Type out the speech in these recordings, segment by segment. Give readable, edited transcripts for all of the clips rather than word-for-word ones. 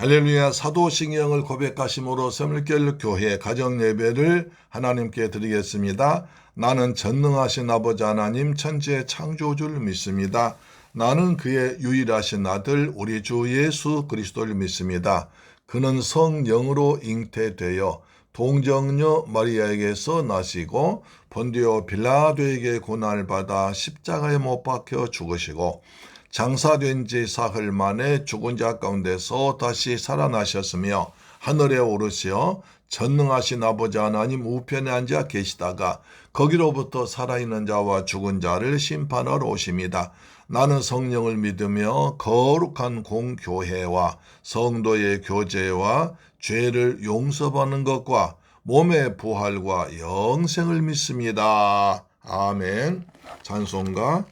할렐루야. 사도신경을 고백하심으로 섬일결 교회 가정예배를 하나님께 드리겠습니다. 나는 전능하신 아버지 하나님 천지의 창조주를 믿습니다. 나는 그의 유일하신 아들 우리 주 예수 그리스도를 믿습니다. 그는 성령으로 잉태되어 동정녀 마리아에게서 나시고 본디오 빌라도에게 고난을 받아 십자가에 못 박혀 죽으시고 장사된 지 사흘 만에 죽은 자 가운데서 다시 살아나셨으며 하늘에 오르시어 전능하신 아버지 하나님 우편에 앉아 계시다가 거기로부터 살아있는 자와 죽은 자를 심판하러 오십니다. 나는 성령을 믿으며 거룩한 공교회와 성도의 교제와 죄를 용서받는 것과 몸의 부활과 영생을 믿습니다. 아멘. 찬송가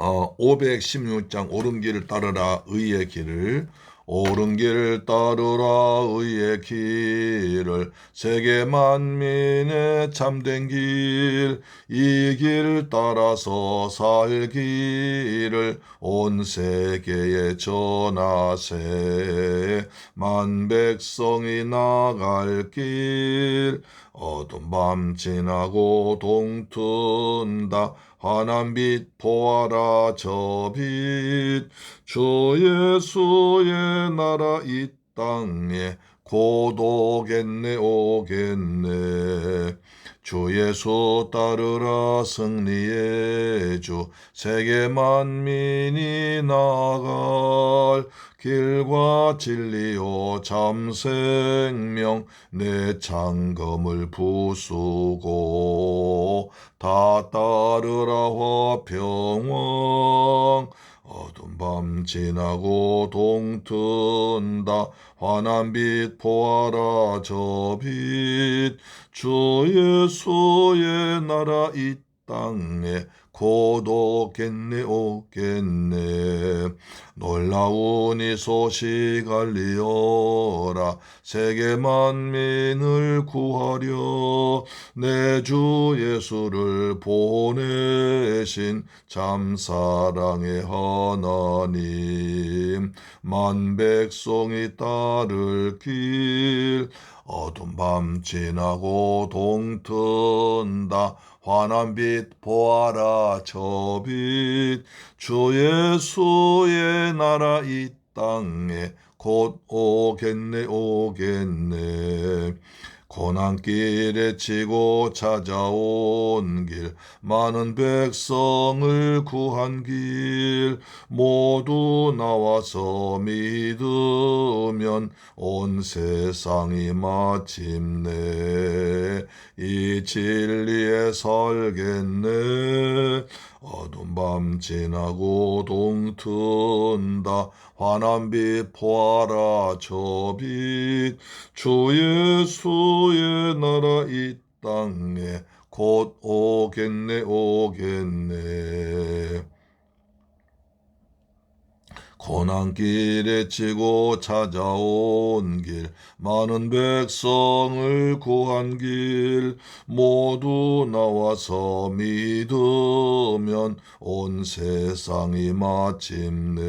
516장 옳은 길을 따르라 의의 길을 옳은 길을 따르라 의의 길을 세계 만민의 참된 길 이 길 따라서 살기를 온 세계에 전하세 만 백성이 나갈 길 어두운 밤 지나고 동튼다 환한 빛 보아라 저 빛 주 예수의 나라 이 땅에 곧 오겠네 오겠네 주 예수 따르라 승리의 주 세계 만민이 나갈 길과 진리요 참 생명 내 창검을 부수고 다 따르라 화평왕 어두운 밤 지나고 동튼다 환한 빛 보아라 저 빛 주 예수의 나라 이 땅에 곧 오겠네 오겠네 놀라운 이 소식 알리어라 세계 만민을 구하려 내 주 예수를 보내신 참 사랑의 하나님 만 백성이 따를 길 어두운 밤 지나고 동튼다 환한 빛 보아라 저 빛 주 예수의 나라 이 땅에 곧 오겠네 오겠네 고난길에 치고 찾아온 길 많은 백성을 구한 길 모두 나와서 믿으면 온 세상이 마침내 이 진리에 살겠네 어두운 밤 지나고 동튼다 환한 빛 보아라 저 빛 주 예수의 나라 이 땅에 곧 오겠네 오겠네 고난길에 치고 찾아온 길 많은 백성을 구한 길 모두 나와서 믿으면 온 세상이 마침내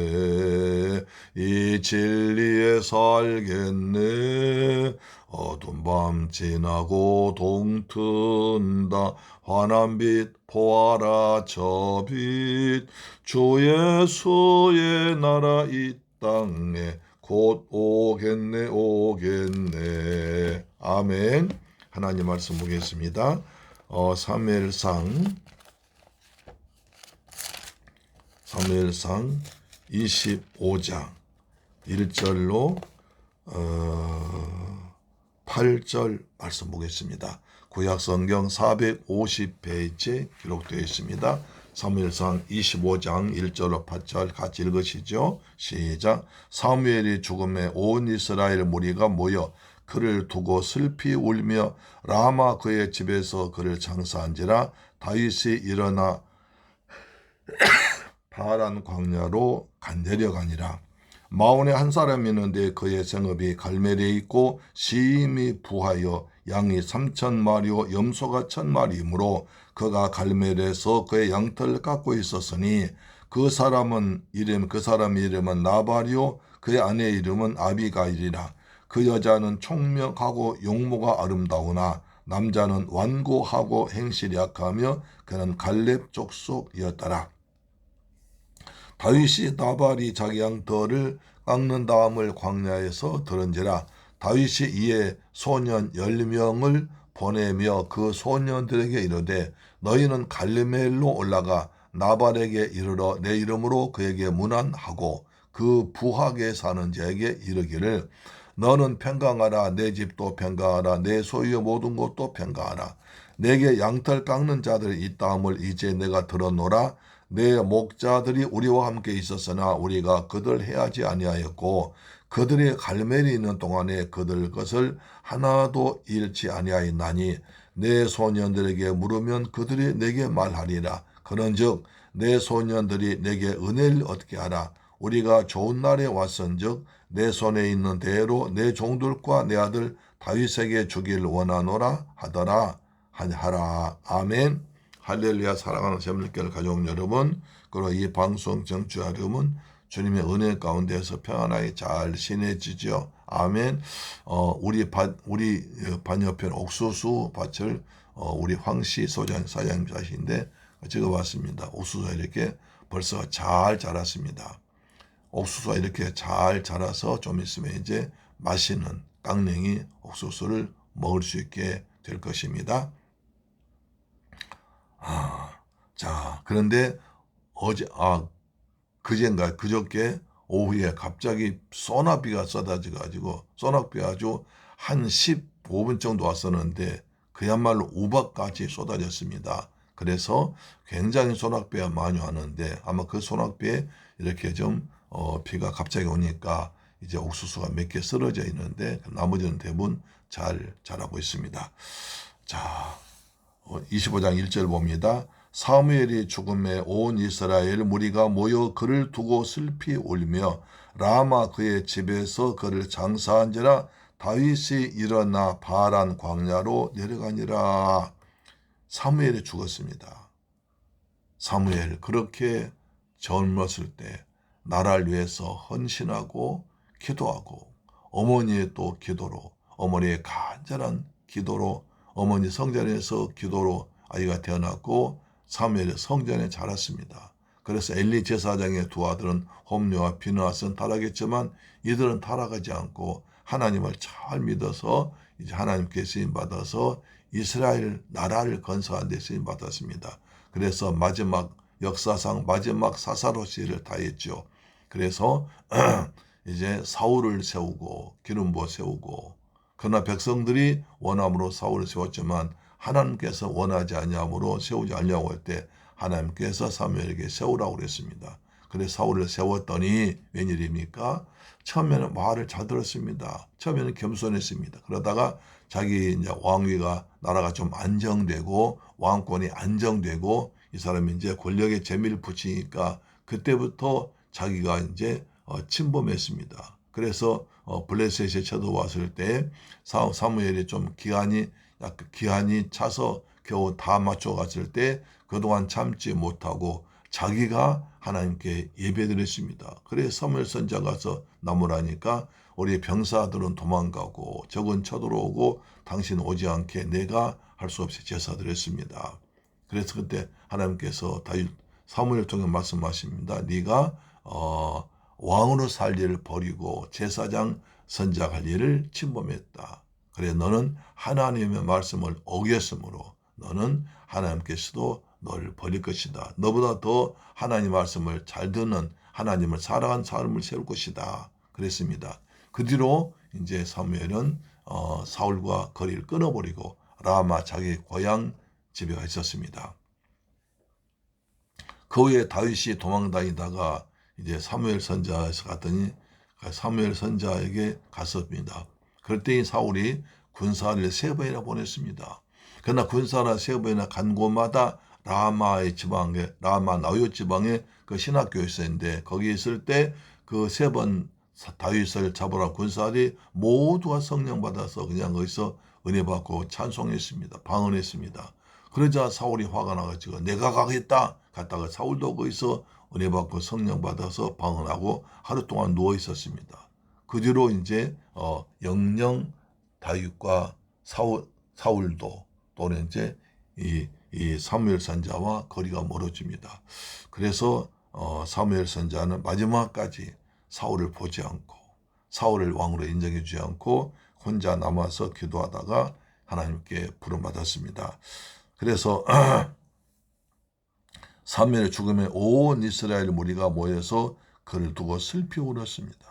이 진리에 살겠네 어두운 밤 지나고 동튼다 환한 빛 보아라 저 빛 주 예수의 나라 이 땅에 곧 오겠네 오겠네 아멘. 하나님 말씀 보겠습니다. 사무엘상 25장 1절로 8절 말씀 보겠습니다. 구약성경 450페이지에 기록되어 있습니다. 사무엘상 25장 1절로 8절 같이 읽으시죠. 시작. 사무엘이 죽음에 온 이스라엘 무리가 모여 그를 두고 슬피 울며 라마 그의 집에서 그를 장사한지라 다윗이 일어나 바란 광야로 내려가니라. 마온에 한 사람이 있는데 그의 생업이 갈멜에 있고 시임이 부하여 양이 3,000마리요 염소가 1,000마리이므로 그가 갈멜에서 그의 양털을 깎고 있었으니 그 사람 이름은 나발이요 그의 아내 이름은 아비가일이라. 그 여자는 총명하고 용모가 아름다우나 남자는 완고하고 행실이 약하며 그는 갈렙 족속이었더라. 다윗이 나발이 자기 양털을 깎는 다음을 광야에서 들은지라. 다윗이 이에 소년 10명을 보내며 그 소년들에게 이르되 너희는 갈메엘로 올라가 나발에게 이르러 내 이름으로 그에게 문안하고 그 부하게 사는 자에게 이르기를 너는 평강하라. 내 집도 평강하라. 내 소유의 모든 것도 평강하라. 내게 양털 깎는 자들이 있다함을 이제 내가 들었노라. 내 목자들이 우리와 함께 있었으나 우리가 그들 해하지 아니하였고 그들의 갈멜이 있는 동안에 그들 것을 하나도 잃지 아니하였나니 내 소년들에게 물으면 그들이 내게 말하리라. 그런즉 내 소년들이 내게 은혜를 얻게 하라. 우리가 좋은 날에 왔은즉 내 손에 있는 대로 내 종들과 내 아들 다윗에게 주기를 원하노라 하더라 하라. 아멘. 할렐루야. 사랑하는 새물교회 가족 여러분, 그리고 이 방송 정치 여러분, 주님의 은혜 가운데서 평안하게 잘 지내지죠. 아멘. 우리 반여편 옥수수 밭을 우리 황씨 사장님 자신인데 찍어봤습니다. 옥수수가 이렇게 벌써 잘 자랐습니다. 옥수수가 이렇게 잘 자라서 좀 있으면 이제 맛있는 깡냉이 옥수수를 먹을 수 있게 될 것입니다. 자, 그런데 그저께 오후에 갑자기 소나비가 쏟아져가지고, 소나비가 아주 한 15분 정도 왔었는데, 그야말로 우박같이 쏟아졌습니다. 그래서 굉장히 소낙비가 많이 왔는데, 아마 그 소낙비에 이렇게 좀, 비가 갑자기 오니까 이제 옥수수가 몇 개 쓰러져 있는데, 나머지는 대부분 잘 자라고 있습니다. 자, 25장 1절 봅니다. 사무엘이 죽음에 온 이스라엘 무리가 모여 그를 두고 슬피 울며 라마 그의 집에서 그를 장사한지라. 다윗이 일어나 바란 광야로 내려가니라. 사무엘이 죽었습니다. 사무엘 그렇게 젊었을 때 나라를 위해서 헌신하고 기도하고 어머니의 또 기도로, 어머니의 간절한 기도로, 어머니 성전에서 기도로 아이가 태어났고 사무엘이 성전에 자랐습니다. 그래서 엘리 제사장의 두 아들은 홈리와 비느하스는 타락했지만 이들은 타락하지 않고 하나님을 잘 믿어서 이제 하나님께 쓰임 받아서 이스라엘 나라를 건설하는 데 쓰임 받았습니다. 그래서 마지막 역사상 마지막 사사로 시를 다했죠. 그래서 이제 사울을 세우고 기름 부어 세우고, 그러나 백성들이 원함으로 사울을 세웠지만 하나님께서 원하지 아니함으로 세우지 않으려고 할 때 하나님께서 사무엘에게 세우라고 그랬습니다. 그래서 사울을 세웠더니 웬일입니까? 처음에는 말을 잘 들었습니다. 처음에는 겸손했습니다. 그러다가 자기 이제 왕위가 나라가 좀 안정되고 왕권이 안정되고 이 사람이 이제 권력에 재미를 붙이니까 그때부터 자기가 이제 침범했습니다. 그래서 블레셋에 쳐들어왔을 때 사무엘이 좀 기한이 차서 겨우 다 맞춰갔을 때 그동안 참지 못하고 자기가 하나님께 예배드렸습니다. 그래서 사무엘 선지자가 가서 나무라니까 우리 병사들은 도망가고 적은 쳐들어오고 당신 오지 않게 내가 할 수 없이 제사드렸습니다. 그래서 그때 하나님께서 사무엘 통해 말씀하십니다. 네가 왕으로 살 일을 버리고 제사장 선지자할 일을 침범했다. 그래 너는 하나님의 말씀을 어겼으므로 너는 하나님께서도 너를 버릴 것이다. 너보다 더 하나님 말씀을 잘 듣는 하나님을 사랑하는 삶을 세울 것이다. 그랬습니다. 그 뒤로 이제 사무엘은 사울과 거리를 끊어버리고 라마 자기 고향 집에 가 있었습니다. 그 후에 다윗이 도망다니다가 이제 사무엘 선지자에서 갔더니 사무엘 선지자에게 갔습니다. 그럴 때 사울이 군사를 3번이나 보냈습니다. 그러나 군사를 3번이나 간 곳마다 라마의 지방에, 라마 나요t 지방에 그 신학교에 있었는데 거기 있을 때 그 3번 다윗을 잡으라 군사들이 모두가 성령 받아서 그냥 거기서 은혜 받고 찬송했습니다. 방언했습니다. 그러자 사울이 화가 나가지고 내가 가겠다 갔다가 사울도 거기서 은혜 받고 성령 받아서 방언하고 하루 동안 누워 있었습니다. 그 뒤로 이제 영영 다윗과 사울도 또는 이제 이 사무엘 선지자와 거리가 멀어집니다. 그래서 사무엘 선지자는 마지막까지 사울을 보지 않고 사울을 왕으로 인정해 주지 않고 혼자 남아서 기도하다가 하나님께 부름받았습니다. 그래서 사무엘의 죽음에 온 이스라엘 무리가 모여서 그를 두고 슬피 울었습니다.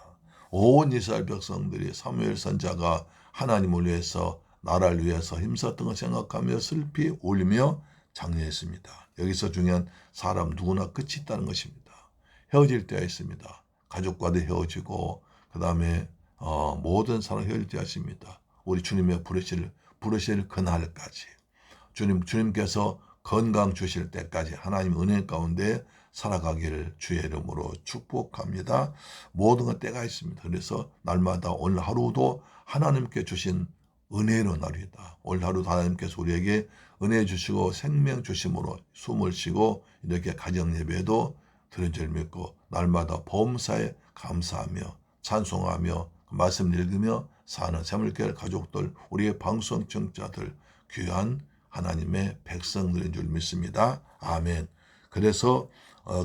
온 이스라엘 백성들이 사무엘 선지자가 하나님을 위해서 나라를 위해서 힘썼던 걸 생각하며 슬피 울며 장례했습니다. 여기서 중요한 사람 누구나 끝이 있다는 것입니다. 헤어질 때가 있습니다. 가족과도 헤어지고 그 다음에 모든 사람 헤어질 때가 있습니다. 우리 주님의 부르실 그날까지 주님께서 건강 주실 때까지 하나님 은혜 가운데 살아가기를 주의 이름으로 축복합니다. 모든 것 때가 있습니다. 그래서 날마다 오늘 하루도 하나님께 주신 은혜로 날이다. 오늘 하루도 하나님께서 우리에게 은혜 주시고 생명 주심으로 숨을 쉬고 이렇게 가정 예배도 드린 줄 믿고 날마다 범사에 감사하며 찬송하며 말씀 읽으며 사는 새물교회 가족들, 우리의 방송 청자들, 귀한 하나님의 백성들인 줄 믿습니다. 아멘. 그래서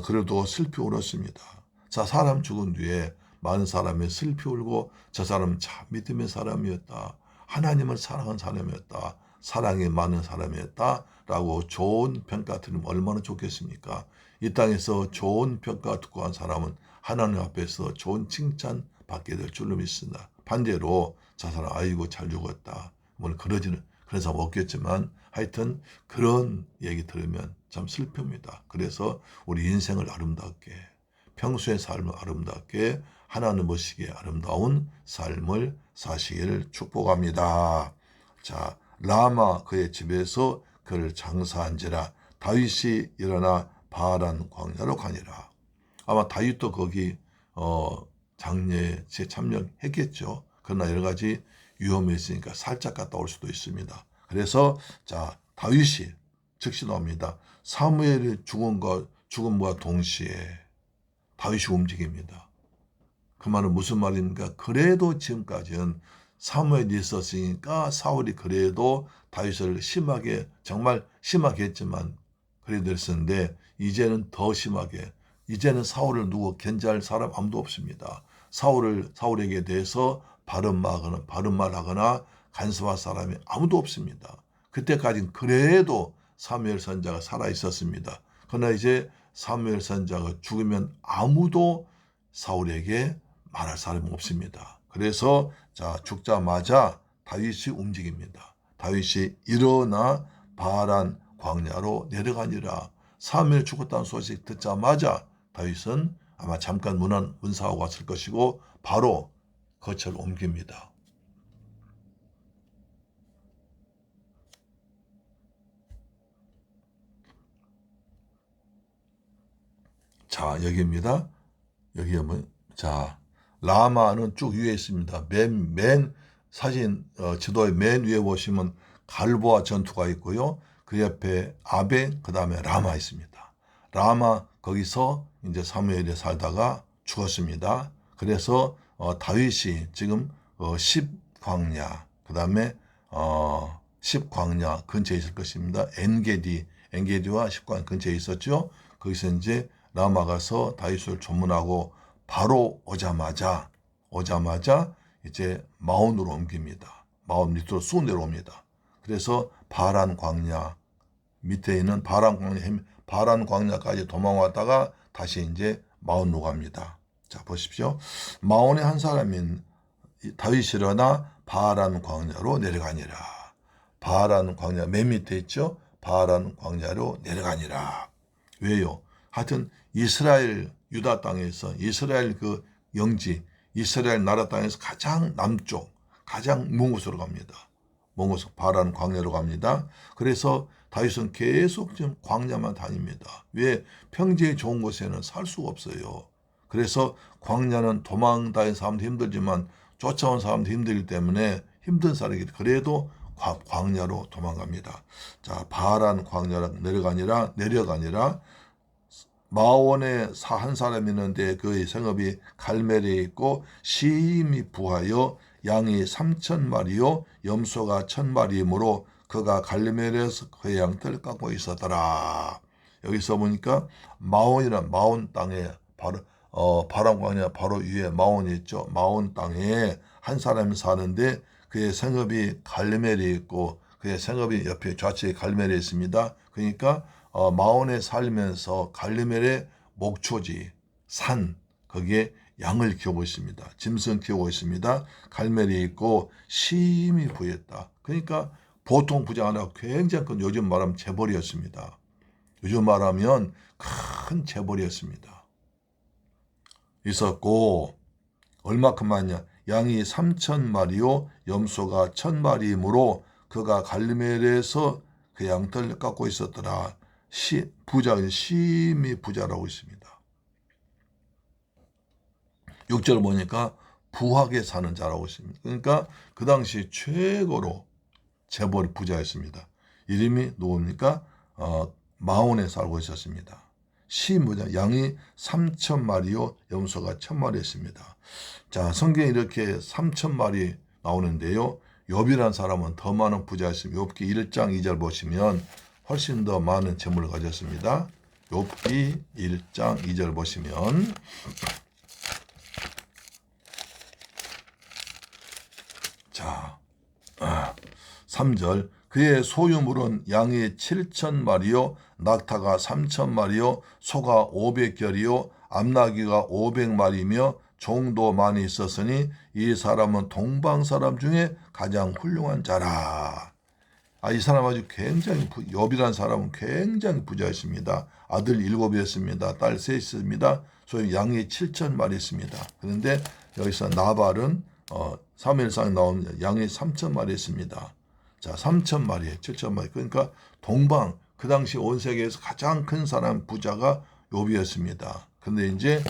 그래도 슬피 울었습니다. 자, 사람 죽은 뒤에 많은 사람이 슬피 울고 저 사람은 참 믿음의 사람이었다. 하나님을 사랑한 사람이었다. 사랑이 많은 사람이었다. 라고 좋은 평가 들으면 얼마나 좋겠습니까? 이 땅에서 좋은 평가 듣고 한 사람은 하나님 앞에서 좋은 칭찬 받게 될 줄로 믿습니다. 반대로 저 사람 아이고 잘 죽었다. 물론 그런 사람 없겠지만 하여튼 그런 얘기 들으면 참 슬픕니다. 그래서 우리 인생을 아름답게 평소의 삶을 아름답게 하나님 보시기에 아름다운 삶을 사시기를 축복합니다. 자, 라마 그의 집에서 그를 장사한지라 다윗이 일어나 바란 광야로 가니라. 아마 다윗도 거기 장례에 참여했겠죠. 그러나 여러 가지 위험이 있으니까 살짝 갔다 올 수도 있습니다. 그래서 자, 다윗이 즉시 나옵니다. 사무엘의 죽음과 동시에 다윗이 움직입니다. 그 말은 무슨 말입니까? 그래도 지금까지는 사무엘이 있었으니까 사울이 그래도 다윗을 심하게 정말 심하게 했지만 그래도 했었는데 이제는 더 심하게 이제는 사울을 누구 견제할 사람 아무도 없습니다. 사울에게 대해서 바른 말하거나 간섭할 사람이 아무도 없습니다. 그때까지는 그래도 사무엘 선지자가 살아 있었습니다. 그러나 이제 사무엘 선지자가 죽으면 아무도 사울에게 말할 사람이 없습니다. 그래서 자, 죽자마자 다윗이 움직입니다. 다윗이 일어나 바란 광야로 내려가니라. 사무엘 죽었다는 소식 듣자마자 다윗은 아마 잠깐 문사하고 왔을 것이고 바로 거처를 옮깁니다. 자, 여기입니다. 여기 보면 자, 라마는 쭉 위에 있습니다. 맨 사진 지도의 맨 위에 보시면 갈보아 전투가 있고요. 그 옆에 아벤 그 다음에 라마 있습니다. 라마 거기서 이제 사무엘이 살다가 죽었습니다. 그래서 다윗이 지금 10광야 그 다음에 10광야 근처에 있을 것입니다. 엔게디와 10광야 근처에 있었죠. 거기서 이제 라마 가서 다윗을 조문하고 바로 오자마자 이제 마온으로 옮깁니다. 마온 밑으로 쑥 내려옵니다. 그래서 바란 광야 밑에 있는 바란 광야까지 도망왔다가 다시 이제 마온으로 갑니다. 자, 보십시오. 마온의 한 사람인 다윗이 일어나 바란 광야로 내려가니라. 바란 광야 맨 밑에 있죠. 바란 광야로 내려가니라. 왜요? 하여튼 이스라엘 유다 땅에서 이스라엘 그 영지 이스라엘 나라 땅에서 가장 남쪽 가장 먼 곳으로 갑니다. 먼 곳으로 바란 광야로 갑니다. 그래서 다윗은 계속 지금 광야만 다닙니다. 왜? 평지에 좋은 곳에는 살 수가 없어요. 그래서 광야는 도망 다니는 사람도 힘들지만 쫓아온 사람도 힘들기 때문에 힘든 사람이 그래도 광야로 도망갑니다. 자, 바란 광야로 내려가니라 마온에 한 사람이 있는데 그의 생업이 갈멜에 있고 심히 부하여 양이 3,000마리요 염소가 1,000마리이므로 그가 갈멜에서 그 양털 깎고 있었더라. 여기서 보니까 마온이란 마온 땅에 바로 바람광야 바로 위에 마온이 있죠. 마온 땅에 한 사람이 사는데 그의 생업이 갈멜에 있고 그의 생업이 옆에 좌측에 갈멜에 있습니다. 그러니까 마온에 살면서 갈멜의 목초지 산 거기에 양을 키우고 있습니다. 짐승 키우고 있습니다. 갈멜이 있고 심히 부했다. 그러니까 보통 부자가 아니라 굉장히 큰 요즘 말하면 재벌이었습니다. 요즘 말하면 큰 재벌이었습니다. 있었고 얼마큼 많냐? 양이 3,000마리요 염소가 1,000마리이므로 그가 갈멜에서 그 양털을 깎고 있었더라. 부자는 심히 부자라고 있습니다. 6절 보니까 부하게 사는 자라고 있습니다. 그러니까 그 당시 최고로 재벌 부자였습니다. 이름이 누굽니까? 마온에 살고 있었습니다. 시부자 양이 3,000마리요 염소가 1,000마리였습니다. 자, 성경에 이렇게 3,000마리 나오는데요. 욥이라는 사람은 더 많은 부자였습니다. 욥기 1장 2절 보시면 훨씬 더 많은 재물을 가졌습니다. 욥기 1장 2절 보시면 자 3절 그의 소유물은 양이 7,000마리요 낙타가 3,000마리요 소가 500결이요 암나귀가 500마리며 종도 많이 있었으니 이 사람은 동방 사람 중에 가장 훌륭한 자라. 이 사람 아주 굉장히 욥이라는 사람은 굉장히 부자였습니다. 아들 7이었습니다. 딸 3 있습니다. 소유 양이 7,000마리 있습니다. 그런데 여기서 나발은 사무엘상에 나온 양이 3,000마리 있습니다. 자, 3,000마리, 7,000마리. 그러니까 동방 그 당시 온 세계에서 가장 큰 사람 부자가 욥이었습니다. 근데 이제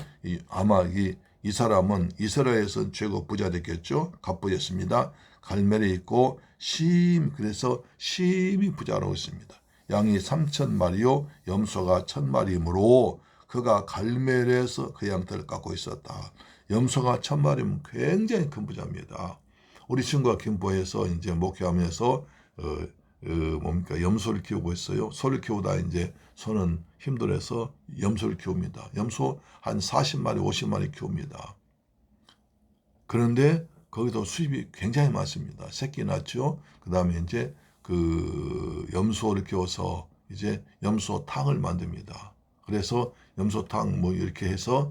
아마 이 사람은 이스라엘에서 최고 부자 됐겠죠. 갑부였습니다. 갈멜에 있고 그래서 심히 부자라고 있습니다. 양이 3,000마리요 염소가 1,000마리이므로 그가 갈멜에서 그 양털을 깎고 있었다. 염소가 1,000마리면 굉장히 큰 부자입니다. 우리 친구가 김포에서 이제 목회하면서 염소를 키우고 있어요. 소를 키우다 이제 소는 힘들어서 염소를 키웁니다. 염소 한 40마리, 50마리 키웁니다. 그런데 거기도 수입이 굉장히 많습니다. 새끼 낳죠. 그 다음에 이제 그 염소를 키워서 이제 염소탕을 만듭니다. 그래서 염소탕 뭐 이렇게 해서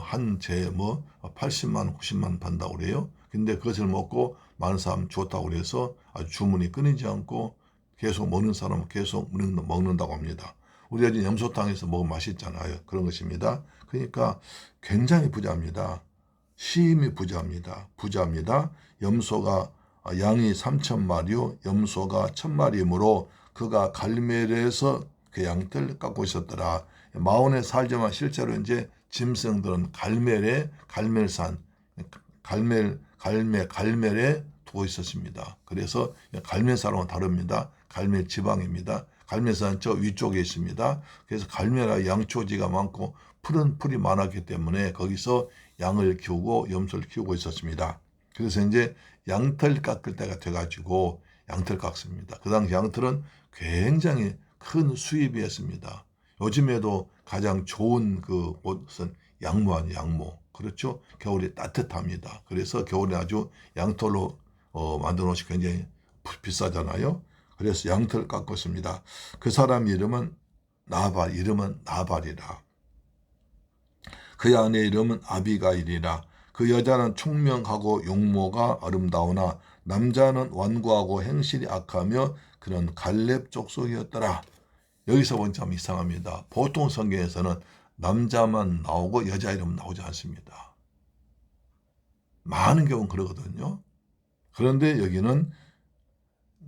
한 재 뭐 80만 원, 90만 원 판다고 그래요. 근데 그것을 먹고 많은 사람 좋다고 그래서 아주 주문이 끊이지 않고 계속 먹는 사람은 계속 먹는다고 합니다. 우리가 지금 염소탕에서 먹으면 맛있잖아요. 그런 것입니다. 그러니까 굉장히 부자입니다. 심히 부자입니다. 염소가 양이 3,000마리요 염소가 1,000마리이므로 그가 갈멜에서 그 양털 깎고 있었더라. 마온에 살지만 실제로 이제 짐승들은 갈멜산 갈멜에 두고 있었습니다. 그래서 갈멜산하고는 다릅니다. 갈멜 지방입니다. 갈멜산 저 위쪽에 있습니다. 그래서 갈멜과 양초지가 많고 푸른 풀이 많았기 때문에 거기서 양을 키우고 염소를 키우고 있었습니다. 그래서 이제 양털 깎을 때가 돼가지고 양털 깎습니다. 그 당시 양털은 굉장히 큰 수입이었습니다. 요즘에도 가장 좋은 그 옷은 양모 아니에요, 양모. 그렇죠? 겨울이 따뜻합니다. 그래서 겨울에 아주 양털로 만든 옷이 굉장히 비싸잖아요. 그래서 양털을 깎았습니다. 그 사람 이름은 나발이라. 그 아내의 이름은 아비가일이라. 그 여자는 총명하고 용모가 아름다우나 남자는 완고하고 행실이 악하며 그런 갈렙 족속이었더라. 여기서 보면 참 이상합니다. 보통 성경에서는 남자만 나오고 여자 이름 나오지 않습니다. 많은 경우는 그러거든요. 그런데 여기는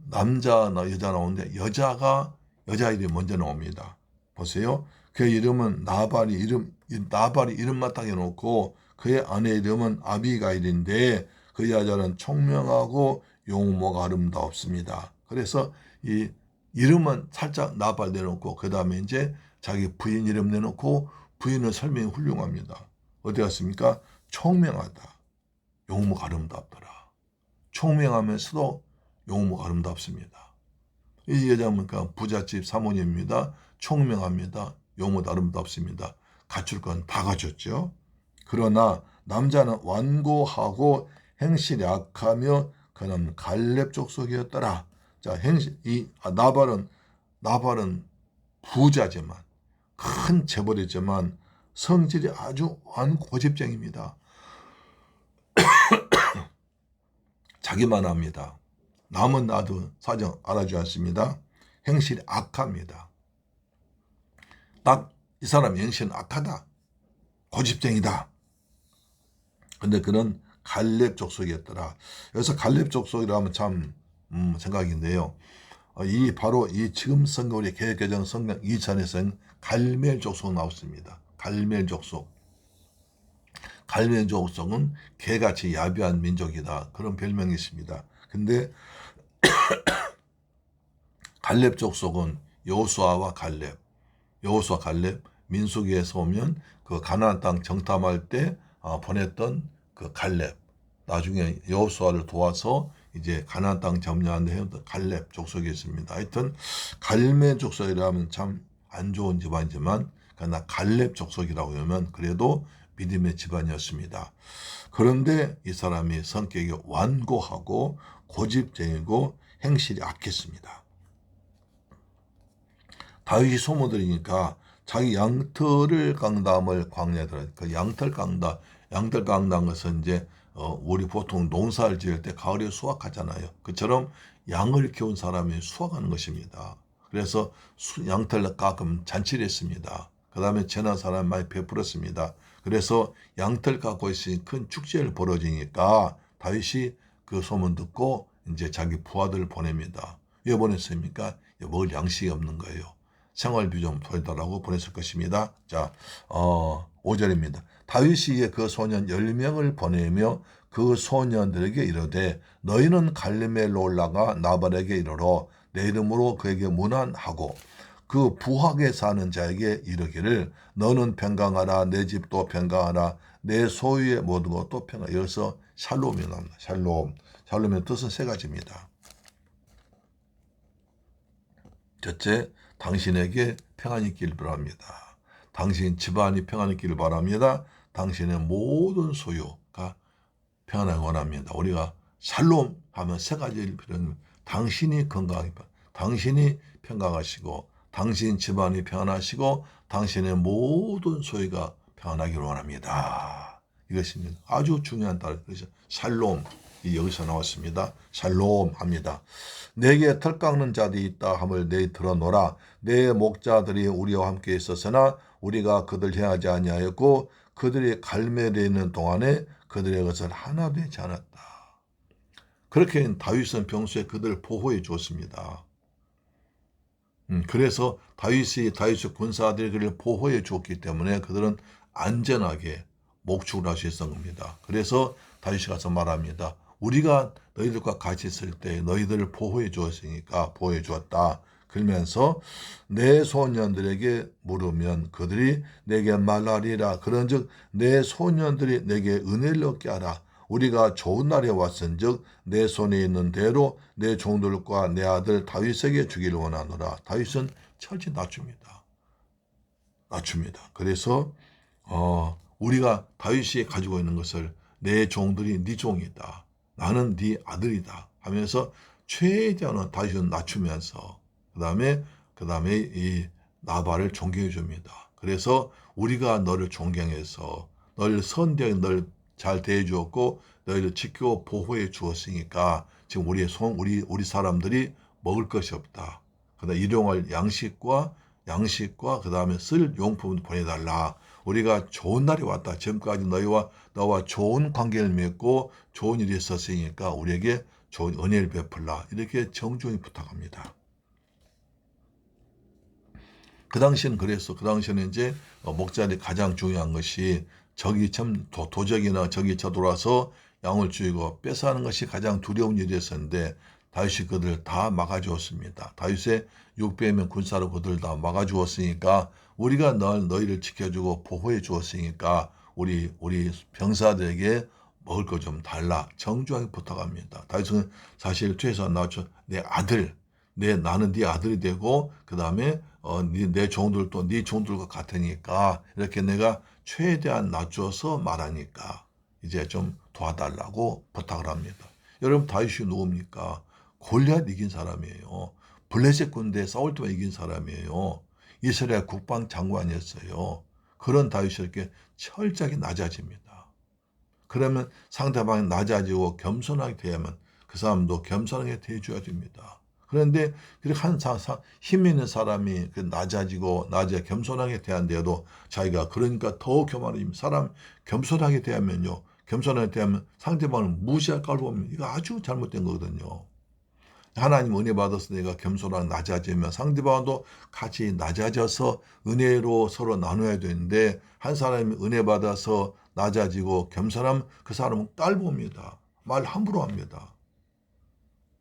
남자나 여자 나오는데 여자 이름이 먼저 나옵니다. 보세요. 그 이름은 나발이 이름만 딱 해놓고 그의 아내 이름은 아비가일인데 그 여자는 총명하고 용모가 아름다웠습니다. 그래서 이 이름은 살짝 나발 내놓고 그 다음에 이제 자기 부인 이름 내놓고 부인의 설명이 훌륭합니다. 어디 갔습니까? 총명하다. 용모가 아름답더라. 총명하면서도 용모가 아름답습니다. 이 여자는 부잣집 사모님입니다. 총명합니다. 용모도 아름답습니다. 갖출 건 다 갖췄죠. 그러나 남자는 완고하고 행실이 악하며 그는 갈렙 족속이었더라. 자, 나발은 부자지만 큰 재벌이지만 성질이 아주 고집쟁입니다. 자기만 합니다. 남은 나도 사정 알아주지 않습니다. 행실이 악합니다. 딱 이 사람 행실은 악하다. 고집쟁이다. 근데 그는 갈렙 족속이었더라. 여기서 갈렙 족속이라 하면 참 생각인데요. 바로 이 지금 성경 우리 개혁개정 성경 2찬에서는 갈멜 족속 나왔습니다. 갈멜 족속. 갈멜 족속은 개같이 야비한 민족이다. 그런 별명이 있습니다. 근데 갈렙 족속은 여호수아와 갈렙 민수기에서 오면 그 가나안 땅 정탐할 때 보냈던 그 갈렙, 나중에 여호수아를 도와서 이제 가나안 땅 점령하는 데 해온 갈렙 족속이 있습니다. 하여튼 갈멜 족속이라면 참 안 좋은 집안이지만 그러나 갈렙 족속이라고 하면 그래도 믿음의 집안이었습니다. 그런데 이 사람이 성격이 완고하고 고집쟁이고 행실이 악했습니다. 다윗이 소문들이니까 자기 양털을 깡담을 광야에 들어. 그 양털 깡담 것은 이제 우리 보통 농사를 지을 때 가을에 수확하잖아요. 그처럼 양을 키운 사람이 수확하는 것입니다. 그래서 양털을 가끔 잔치를 했습니다. 그 다음에 재난 사람 많이 베풀었습니다. 그래서 양털 갖고 있으니 큰 축제를 벌어지니까 다윗이 그 소문 듣고 이제 자기 부하들을 보냅니다. 왜 보냈습니까? 먹을 양식이 없는 거예요. 생활비 좀 보내달라고 보냈을 것입니다. 자, 5절입니다. 다윗이 그 소년 10명을 보내며 그 소년들에게 이르되 너희는 갈멜로 올라가 나발에게 이르러 내 이름으로 그에게 문안하고 그 부하게 사는 자에게 이르기를 너는 평강하라 내 집도 평강하라 내 소유의 모든 것도 평강. 여기서 샬롬이 나옵니다. 샬롬의 뜻은 세 가지입니다. 첫째, 당신에게 평안이 있기를 바랍니다. 당신 집안이 평안이 있기를 바랍니다. 당신의 모든 소유가 평안을 원합니다. 우리가 샬롬 하면 세 가지를 필요합니다. 당신이 건강하게, 당신이 평강하시고, 당신 집안이 평안하시고, 당신의 모든 소유가 평안하기를 원합니다. 이것이 아주 중요한 단어. 그래서 샬롬. 여기서 나왔습니다. 샬롬 합니다. 내게 털 깎는 자들이 있다 함을 내게 들어노라. 내 목자들이 우리와 함께 있었으나 우리가 그들 향하지 아니하였고 그들이 갈멜에 있는 동안에 그들의 것을 하나도 하지 않았다. 그렇게 다윗은 평소에 그들을 보호해 주었습니다. 그래서 다윗의 군사들이 그를 보호해 주었기 때문에 그들은 안전하게 목축을 할 수 있었던 겁니다. 그래서 다윗이 가서 말합니다. 우리가 너희들과 같이 있을 때 너희들을 보호해 주었으니까 보호해 주었다. 그러면서 내 소년들에게 물으면 그들이 내게 말하리라. 그런즉 내 소년들이 내게 은혜를 얻게 하라. 우리가 좋은 날에 왔은즉 내 손에 있는 대로 내 종들과 내 아들 다윗에게 주기를 원하노라. 다윗은 철저히 낮춥니다. 그래서 우리가 다윗이 가지고 있는 것을 내 종들이 네 종이다. 나는 네 아들이다 하면서 최대한 다윗은 낮추면서 그 다음에 이 나발을 존경해 줍니다. 그래서 우리가 너를 존경해서 너를 선대하게 널 잘 대해 주었고 너희를 지키고 보호해 주었으니까 지금 우리 사람들이 먹을 것이 없다. 그다음 일용할 양식과 그 다음에 쓸 용품을 보내달라. 우리가 좋은 날이 왔다. 지금까지 너와 좋은 관계를 맺고 좋은 일이 있었으니까 우리에게 좋은 은혜를 베풀라. 이렇게 정중히 부탁합니다. 그 당시에는 이제 목자들이 가장 중요한 것이 도적이나 적이 쳐들어와서 양을 죽이고 뺏어가는 것이 가장 두려운 일이었었는데 다윗이 그들을 다 막아주었습니다. 다윗의 600명 군사로 그들을 다 막아주었으니까 우리가 너희를 지켜주고 보호해 주었으니까 우리 병사들에게 먹을 거 좀 달라. 정중하게 부탁합니다. 다윗은 사실 최소한 내 아들, 나는 네 아들이 되고 그 다음에 내 종들도 네 종들과 같으니까 이렇게 내가 최대한 낮춰서 말하니까 이제 좀 도와달라고 부탁을 합니다. 여러분 다윗이 누굽니까? 골리앗 이긴 사람이에요. 블레셋 군대 싸울 때만 이긴 사람이에요. 이스라엘 국방 장관이었어요. 그런 다윗이 이렇게 철저하게 낮아집니다. 그러면 상대방이 낮아지고 겸손하게 대하면 그 사람도 겸손하게 대해줘야 됩니다. 그런데 그렇게 힘 있는 사람이 낮아지고 겸손하게 대한데도 자기가 그러니까 더 교만해집니다. 사람 겸손하게 대하면요. 겸손하게 대하면 상대방을 무시할 깔고 보면 이거 아주 잘못된 거거든요. 하나님 은혜 받아서 내가 겸손하게 낮아지면 상대방도 같이 낮아져서 은혜로 서로 나눠야 되는데 한 사람이 은혜 받아서 낮아지고 겸손하면 그 사람은 깔봅니다. 말 함부로 합니다.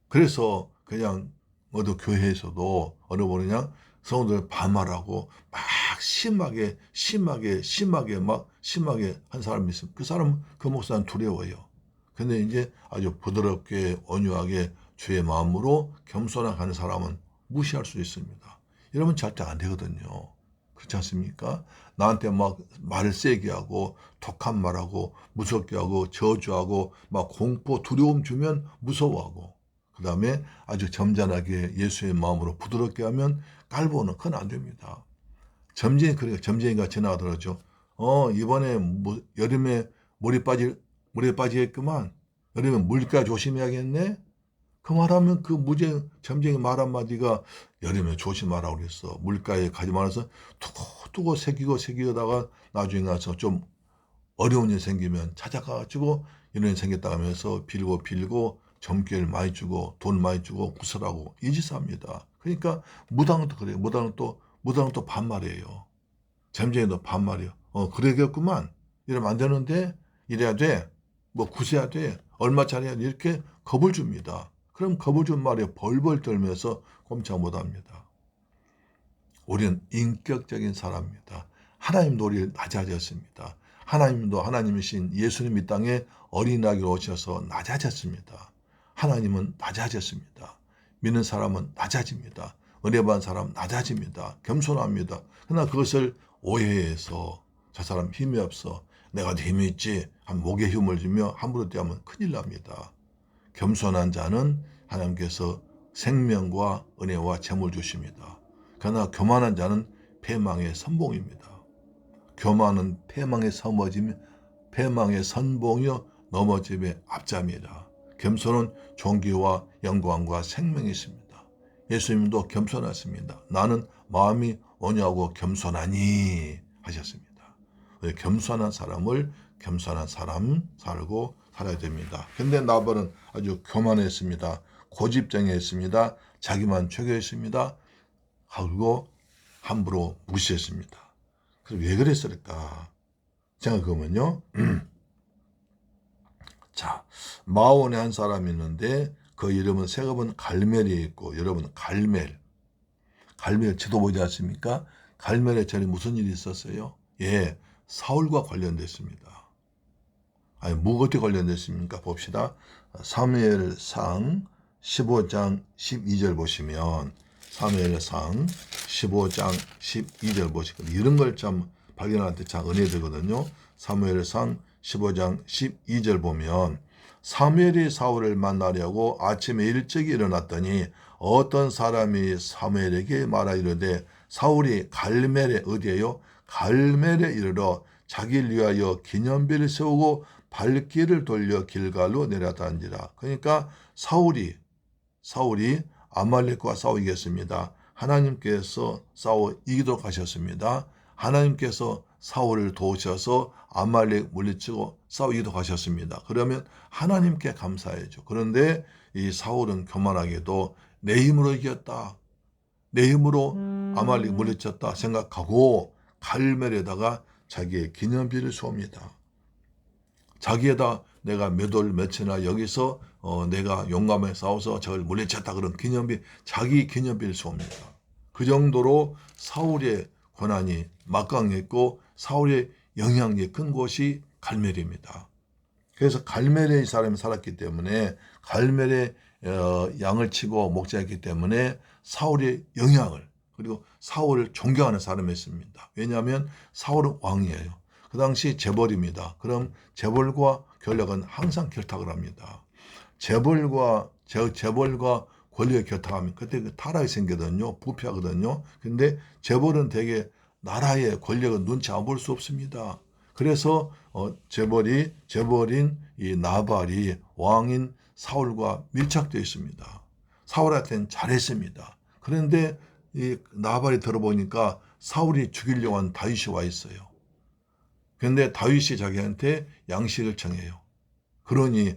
그래서 그냥 어느 교회에서도 어느 분이냐 성도들 반말하고 막 심하게 한 사람이 있으면 그 사람은 그 목사는 두려워요. 근데 이제 아주 부드럽게 온유하게 주의 마음으로 겸손하게 하는 사람은 무시할 수 있습니다. 이러면 절대 안 되거든요. 그렇지 않습니까? 나한테 막 말을 세게 하고 독한 말하고 무섭게 하고 저주하고 막 공포 두려움 주면 무서워하고 그 다음에 아주 점잖하게 예수의 마음으로 부드럽게 하면 깔보는 그건 안 됩니다. 점쟁이가 지나가더라죠. 이번에 여름에 물에 빠지겠구만. 여름에 물가 조심해야겠네. 그 말하면 그 점쟁이 말 한마디가 여름에 조심하라고 그랬어. 물가에 가지 말아서 두고 새기다가 나중에 가서 좀 어려운 일 생기면 찾아가가지고 이런 일 생겼다 하면서 빌고 점괘를 많이 주고 돈 많이 주고 구설하고 이 짓을 합니다. 그러니까 무당도 그래요. 무당은 또 반말이에요. 점쟁이도 반말이에요. 그러겠구만. 이러면 안 되는데 이래야 돼. 뭐 구세야 돼. 얼마짜리야 이렇게 겁을 줍니다. 그럼 겁을 준 말에 벌벌 떨면서 꼼짝 못합니다. 우리는 인격적인 사람입니다. 하나님도 우리를 낮아졌습니다. 하나님도 하나님이신 예수님 이 땅에 어린아기로 오셔서 낮아졌습니다. 하나님은 낮아졌습니다. 믿는 사람은 낮아집니다. 은혜 받은 사람은 낮아집니다. 겸손합니다. 그러나 그것을 오해해서 저 사람 힘이 없어. 내가 더 힘이 있지. 한 목에 힘을 주며 함부로 대하면 큰일 납니다. 겸손한 자는 하나님께서 생명과 은혜와 재물 주십니다. 그러나 교만한 자는 패망의 선봉입니다. 교만은 패망의 선봉이요 넘어짐의 앞잠이라. 겸손은 존귀와 영광과 생명이 있습니다. 예수님도 겸손하십니다. 나는 마음이 온유하고 겸손하니 하셨습니다. 겸손한 사람 살고 살아야 됩니다. 근데 나발은 아주 교만했습니다. 고집쟁이했습니다. 자기만 최고였습니다. 하고 함부로 무시했습니다. 그럼 왜 그랬을까? 생각해보면요. 자, 마온에 한 사람이 있는데 그 이름은 세급은 갈멜이 있고 여러분 갈멜 지도 보지 않습니까? 갈멜의 전에 무슨 일이 있었어요? 예, 사울과 관련됐습니다. 아니, 뭐가 어떻게 관련됐습니까? 봅시다. 사무엘상 15장 12절 보시면 사무엘상 15장 12절 보시면 이런 걸 참 발견할 때 참 은혜 되거든요. 사무엘상 15장 12절 보면 사무엘이 사울을 만나려고 아침에 일찍 일어났더니 어떤 사람이 사무엘에게 말하 이르되 사울이 갈멜에 어디에요? 갈멜에 이르러 자기를 위하여 기념비를 세우고 발길을 돌려 길갈로 내려다니라. 그러니까 사울이 아말렉과 싸우겠습니다. 하나님께서 싸워 이기도록 하셨습니다. 하나님께서 사울을 도우셔서 아말렉 물리치고 싸우기도 하셨습니다. 그러면 하나님께 감사해야죠. 그런데 이 사울은 교만하게도 내 힘으로 이겼다. 내 힘으로 아말렉 물리쳤다 생각하고 갈멜에다가 자기의 기념비를 쏘입니다. 자기에다 내가 몇 월 며칠이나 여기서 내가 용감하게 싸워서 저걸 물리쳤다 그런 기념비, 자기 기념비를 쏘입니다. 그 정도로 사울의 고난이 막강했고 사울의 영향력이 큰 곳이 갈멜입니다. 그래서 갈멜의 사람이 살았기 때문에 갈멜의 양을 치고 목자였기 때문에 사울의 영향을 그리고 사울을 존경하는 사람이었습니다. 왜냐하면 사울은 왕이에요. 그 당시 재벌입니다. 그럼 재벌과 권력은 항상 결탁을 합니다. 재벌과 권력이 결탁하면 그때 그 타락이 생기거든요. 부패하거든요. 근데 재벌은 되게 나라의 권력은 눈치 안 볼 수 없습니다. 그래서 재벌인 이 나발이 왕인 사울과 밀착되어 있습니다. 사울한테는 잘했습니다. 그런데 이 나발이 들어보니까 사울이 죽이려고 한 다윗이 와 있어요. 그런데 다윗이 자기한테 양식을 청해요. 그러니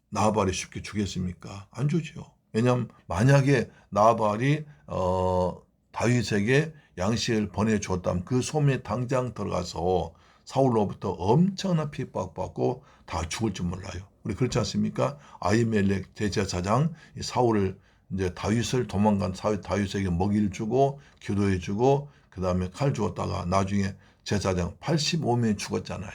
나발이 쉽게 주겠습니까? 안 주죠. 왜냐하면 만약에 나발이 다윗에게 양식을 보내줬다면 그 소문에 당장 들어가서 사울로부터 엄청난 핍박받고 다 죽을 줄 몰라요. 우리 그렇지 않습니까? 아히멜렉 대제사장 사울을 이제 다윗을 도망간 다윗에게 먹이를 주고 기도해 주고 그 다음에 칼 주었다가 나중에 제사장 85명이 죽었잖아요.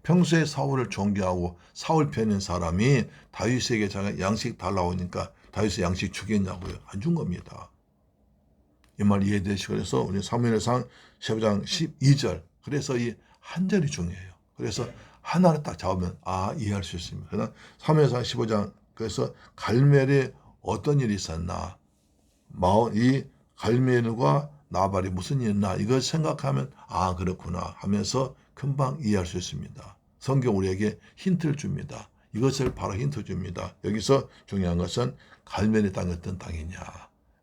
평소에 사울을 존경하고 사울 편인 사람이 다윗에게 자기가 양식 달라고 하니까 다윗의 양식 주겠냐고요. 안 준 겁니다. 이 말 이해되시고 그래서 우리 사무엘상 15장 12절 그래서 이 한 절이 중요해요. 그래서 하나를 딱 잡으면 이해할 수 있습니다. 그다음 사무엘상 15장 그래서 갈멜에 어떤 일이 있었나 이 갈멜과 나발이 무슨 일이 있나 이걸 생각하면 그렇구나 하면서 금방 이해할 수 있습니다. 성경 우리에게 힌트를 줍니다. 이것을 바로 힌트 줍니다. 여기서 중요한 것은 갈멜의 땅이 어떤 땅이냐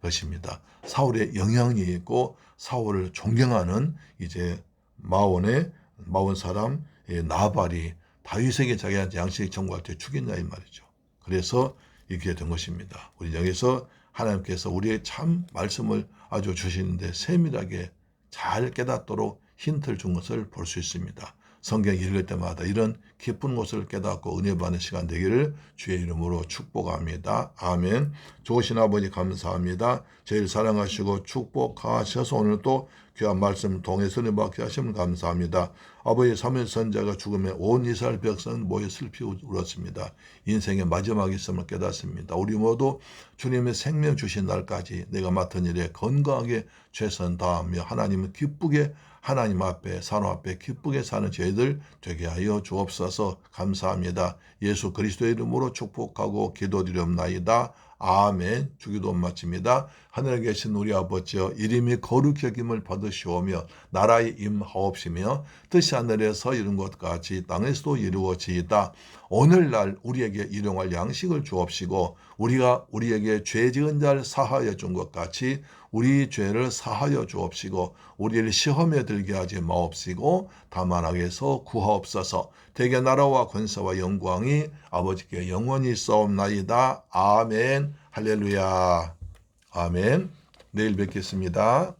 것입니다. 사울의 영향력이 있고 사울을 존경하는 이제 마온 사람 나발이 다윗에게 자기한테 양식 청구할 때 죽였냐 이 말이죠. 그래서 이렇게 된 것입니다. 우리 여기서 하나님께서 우리의 참 말씀을 아주 주시는데 세밀하게 잘 깨닫도록 힌트를 준 것을 볼 수 있습니다. 성경 읽을 때마다 이런 깊은 것을 깨닫고 은혜 받는 시간 되기를 주의 이름으로 축복합니다. 아멘. 좋으신 아버지 감사합니다. 저희를 사랑하시고 축복하셔서 오늘 또 귀한 말씀 통해 은혜 받게 하시면 감사합니다. 아버지 사무엘 선지자가 죽음에 온 이스라엘 백성은 모여 슬피 울었습니다. 인생의 마지막이 있음을 깨닫습니다. 우리 모두 주님의 생명 주신 날까지 내가 맡은 일에 건강하게 최선 다하며 하나님을 기쁘게 하나님 앞에 사람 앞에 기쁘게 사는 저희들 되게 하여 주옵소서. 감사합니다. 예수 그리스도의 이름으로 축복하고 기도드리옵나이다. 아멘. 주기도 마칩니다. 하늘에 계신 우리 아버지여 이름이 거룩히 여김을 받으시오며 나라의 임하옵시며 뜻이 하늘에서 이룬 것 같이 땅에서도 이루어지이다. 오늘날 우리에게 일용할 양식을 주옵시고 우리가 우리에게 죄 지은 자를 사하여 준 것 같이 우리 죄를 사하여 주옵시고 우리를 시험에 들게 하지 마옵시고 다만 악에서 구하옵소서. 대개 나라와 권세와 영광이 아버지께 영원히 있사옵나이다. 아멘. 할렐루야. 아멘. 내일 뵙겠습니다.